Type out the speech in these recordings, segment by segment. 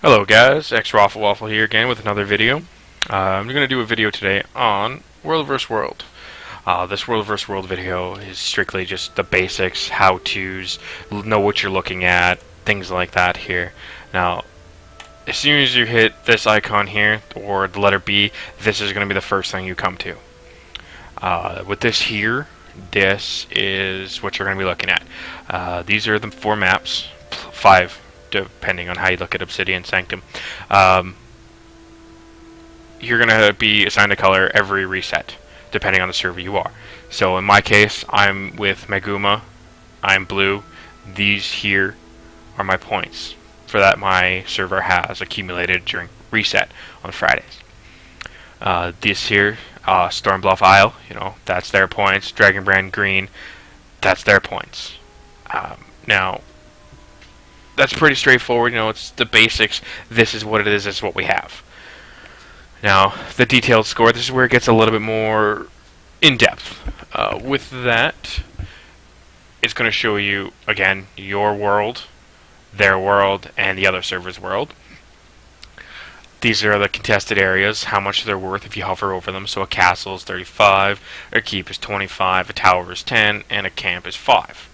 Hello guys, Waffle here again with another video. I'm going to do a video today on World vs. World. This World vs. World video is strictly just the basics, how-tos, know what you're looking at, things like that here. Now, as soon as you hit this icon here, or the letter B, this is going to be the first thing you come to. With this here, this is what you're going to be looking at. These are the 4 maps, 5 depending on how you look at Obsidian Sanctum. You're going to be assigned a color every reset, depending on the server you are. So in my case, I'm with Maguma, I'm blue. These here are my points for that my server has accumulated during reset on Fridays. This here, Stormbluff Isle, that's their points. Dragonbrand Green, that's their points. Now, that's pretty straightforward, it's the basics. This is what it is, this is what we have. Now, the detailed score, this is where it gets a little bit more in-depth. With that, it's going to show you, again, your world, their world, and the other server's world. These are the contested areas, how much they're worth if you hover over them. So a castle is 35, a keep is 25, a tower is 10, and a camp is 5.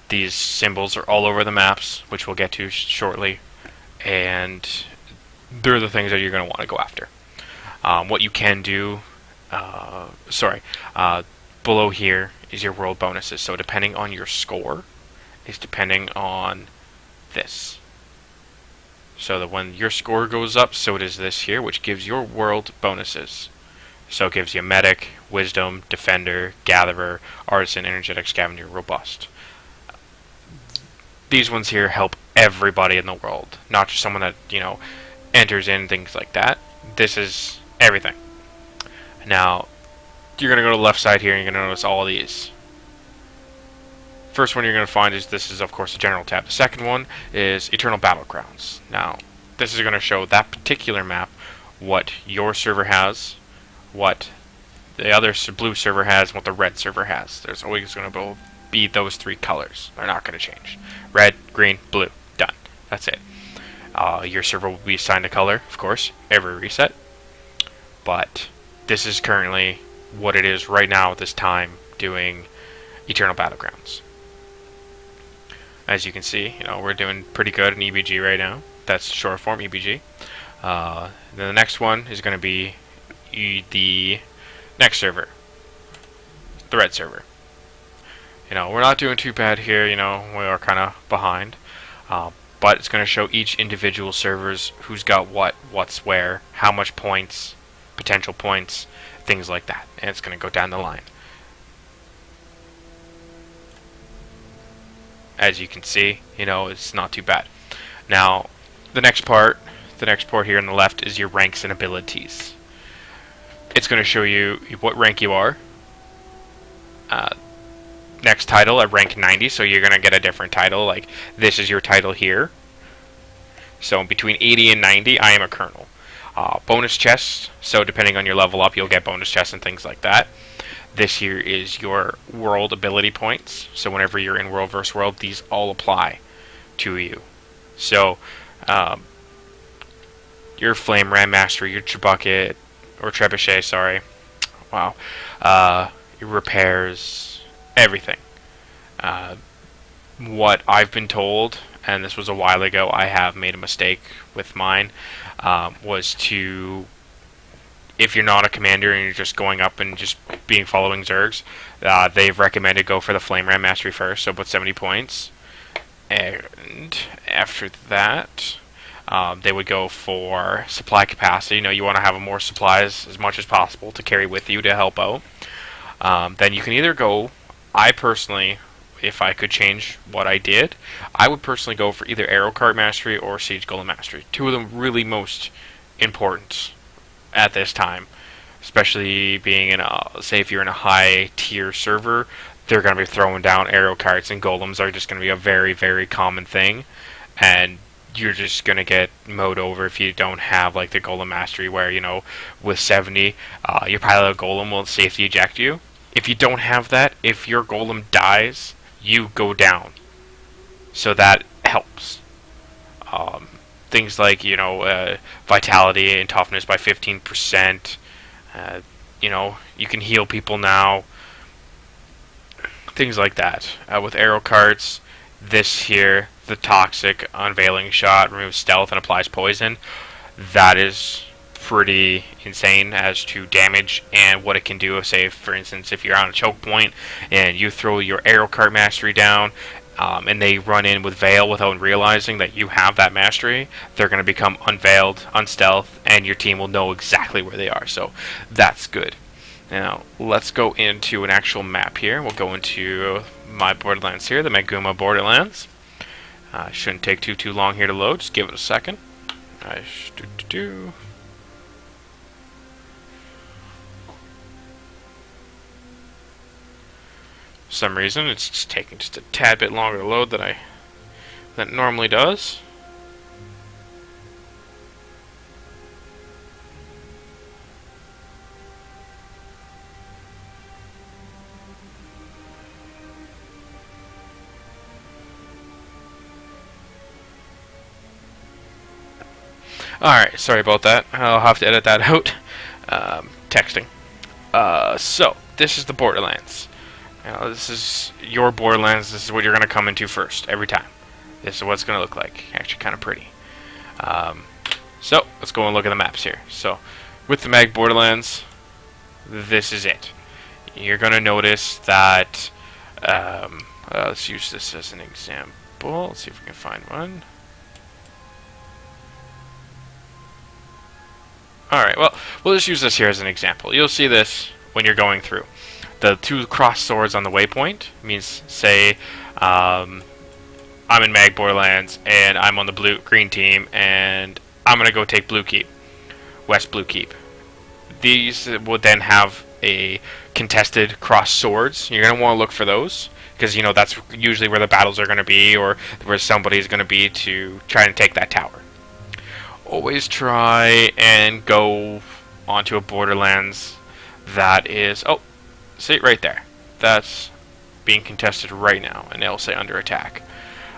These symbols are all over the maps, which we'll get to shortly, and they're the things that you're going to want to go after. What you can do, below here is your world bonuses. So depending on your score, is depending on this. So that when your score goes up, so does this here, which gives your world bonuses. So it gives you Medic, Wisdom, Defender, Gatherer, Artisan, Energetic, Scavenger, Robust. These ones here help everybody in the world, not just someone that, enters in, things like that. This is everything. Now, you're going to go to the left side here, and you're going to notice all of these. First one you're going to find is, this is, of course, the General tab. The second one is Eternal Battlegrounds. Now, this is going to show that particular map, what your server has, what the other blue server has, and what the red server has. There's always going to be those 3 colors. They're not going to change. Red, green, blue. Done. That's it. Your server will be assigned a color, of course, every reset. But this is currently what it is right now at this time doing Eternal Battlegrounds. As you can see, we're doing pretty good in EBG right now. That's short form EBG. Then the next one is going to be the next server, the red server. We're not doing too bad here, we are kind of behind. But it's going to show each individual servers who's got what's where, how much points, potential points, things like that. And it's going to go down the line. As you can see, it's not too bad. Now, the next part here on the left is your ranks and abilities. It's going to show you what rank you are. Next title at rank 90, so you're going to get a different title, like this is your title here. So between 80 and 90, I am a colonel. Bonus chests, so depending on your level up, you'll get bonus chests and things like that. This here is your world ability points, so whenever you're in World vs. World, these all apply to you. So, your Flame Ram Mastery, your Trebuchet, or Trebuchet, sorry. Wow. Your repairs, everything. What I've been told, and this was a while ago, I have made a mistake with mine, was to, if you're not a commander and you're just going up and just following Zergs, they've recommended go for the Flame Ram Mastery first, so about 70 points. And after that, they would go for supply capacity. You want to have more supplies as much as possible to carry with you to help out. Then you can either go, I personally, if I could change what I did, I would personally go for either Arrow Cart Mastery or Siege Golem Mastery. 2 of them really most important at this time, especially being in say if you're in a high tier server, they're going to be throwing down Arrow Carts, and Golems are just going to be a very, very common thing, and you're just going to get mowed over if you don't have like the Golem Mastery where, with 70, your pilot Golem will safety eject you. If you don't have that, if your Golem dies, you go down. So that helps. things like, vitality and toughness by 15%. You can heal people now. Things like that. With arrow carts, this here, the toxic unveiling shot removes stealth and applies poison. That is pretty insane as to damage and what it can do. Say, for instance, if you're on a choke point and you throw your arrow cart mastery down, and they run in with Veil without realizing that you have that mastery, they're going to become unveiled, unstealth, and your team will know exactly where they are. So that's good. Now, let's go into an actual map here. We'll go into my Borderlands here, the Maguma Borderlands. Shouldn't take too long here to load. Just give it a second. For some reason, it's just taking just a tad bit longer to load than it normally does. Alright, sorry about that. I'll have to edit that out. Texting. So, this is the Borderlands. This is your Borderlands. This is what you're going to come into first, every time. This is what it's going to look like. Actually, kind of pretty. So, let's go and look at the maps here. So, with the Mag Borderlands, this is it. You're going to notice that... let's use this as an example. Let's see if we can find one. Alright, well, we'll just use this here as an example. You'll see this when you're going through. The two cross swords on the waypoint means, say, I'm in Mag Borderlands, and I'm on the green team, and I'm going to go take Blue Keep, West Blue Keep. These would then have a contested cross swords. You're going to want to look for those, because, that's usually where the battles are going to be, or where somebody's going to be to try and take that tower. Always try and go onto a Borderlands that is... Oh, see right there. That's being contested right now, and it'll say under attack.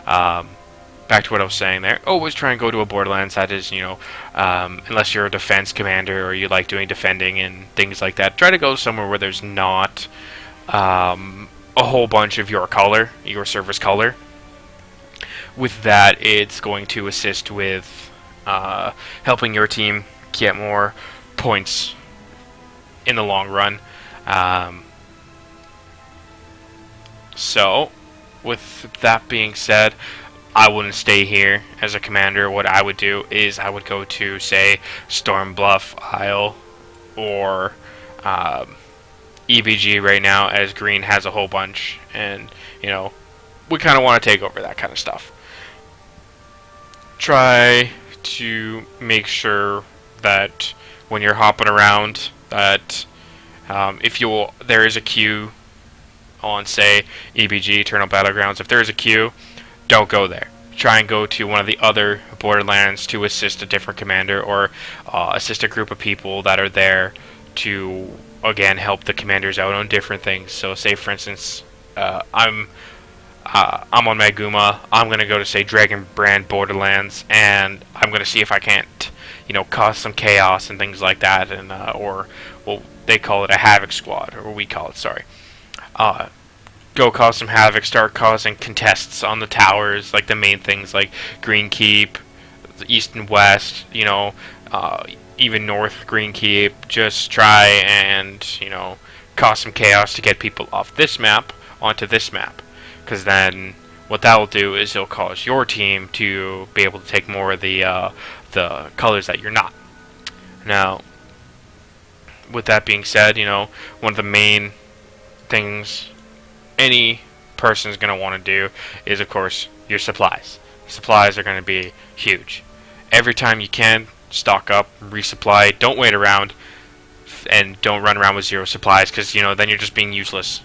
Back to what I was saying there. Always try and go to a Borderlands that is, unless you're a defense commander or you like doing defending and things like that, try to go somewhere where there's not a whole bunch of your color, your service color. With that, it's going to assist with helping your team get more points in the long run. So, with that being said, I wouldn't stay here as a commander. What I would do is I would go to, say, Storm Bluff Isle or EVG right now, as green has a whole bunch, and we kind of want to take over that kind of stuff. Try to make sure that when you're hopping around, that there is a queue on, say, EBG, Eternal Battlegrounds. If there is a queue, don't go there. Try and go to one of the other Borderlands to assist a different commander, or assist a group of people that are there to, again, help the commanders out on different things. So, say, for instance, I'm on Maguma. I'm going to go to, say, Dragon Brand Borderlands, and I'm going to see if I can't, cause some chaos and things like that, and or, well, they call it a Havoc Squad, or we call it, sorry. Go cause some havoc, start causing contests on the towers, like the main things like Green Keep, the East and West, even North Green Keep. Just try and, cause some chaos to get people off this map onto this map. Because then what that will do is it'll cause your team to be able to take more of the colors that you're not. Now, with that being said, one of the main things any person is going to want to do is, of course, your supplies. Supplies are going to be huge. Every time you can, stock up, resupply. Don't wait around, and don't run around with zero supplies, because then you're just being useless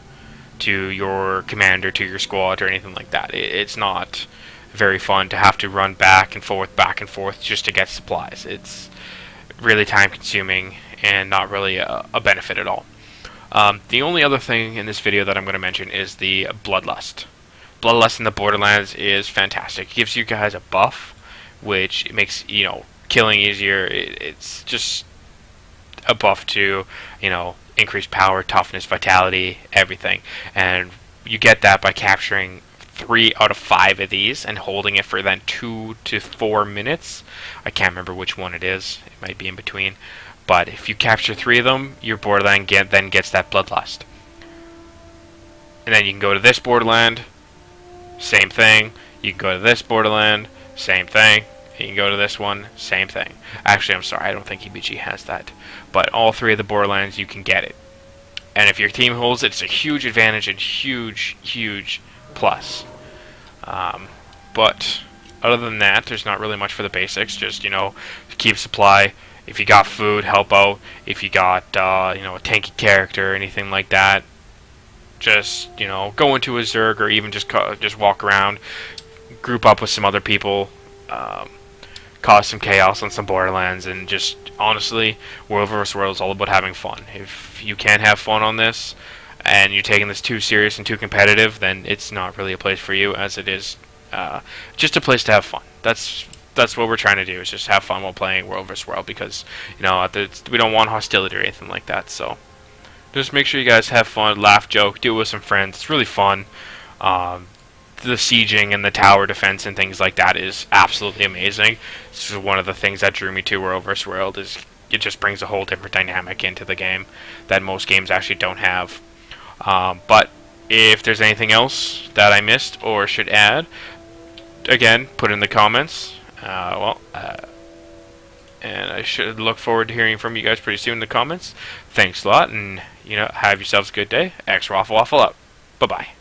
to your commander, to your squad, or anything like that. It's not very fun to have to run back and forth just to get supplies. It's really time consuming and not really a benefit at all. The only other thing in this video that I'm going to mention is the Bloodlust. Bloodlust in the Borderlands is fantastic. It gives you guys a buff which makes killing easier. It's just a buff to increased power, toughness, vitality, everything, and you get that by capturing 3 out of 5 of these and holding it for then 2 to 4 minutes. I can't remember which one it is. It might be in between. But if you capture 3 of them, your borderland then gets that bloodlust. And then you can go to this borderland, same thing. You can go to this borderland, same thing. You can go to this one, same thing. Actually, I'm sorry, I don't think EBG has that. But all 3 of the borderlands, you can get it. And if your team holds it, it's a huge advantage and huge plus. But other than that, there's not really much for the basics. Just keep supply. If you got food, help out. If you got a tanky character or anything like that, just go into a Zerg or even just walk around, group up with some other people, cause some chaos on some borderlands, and just honestly, World vs. World is all about having fun. If you can't have fun on this, and you're taking this too serious and too competitive, then it's not really a place for you, as it is just a place to have fun. That's what we're trying to do, is just have fun while playing World vs. World, because we don't want hostility or anything like that. So just make sure you guys have fun, laugh, joke, do it with some friends. It's really fun. The sieging and the tower defense and things like that is absolutely amazing. This is one of the things that drew me to World vs. World, is it just brings a whole different dynamic into the game that most games actually don't have. But if there's anything else that I missed or should add, again, put in the comments. And I should look forward to hearing from you guys pretty soon in the comments. Thanks a lot, and have yourselves a good day. X Waffle Waffle up. Bye-bye.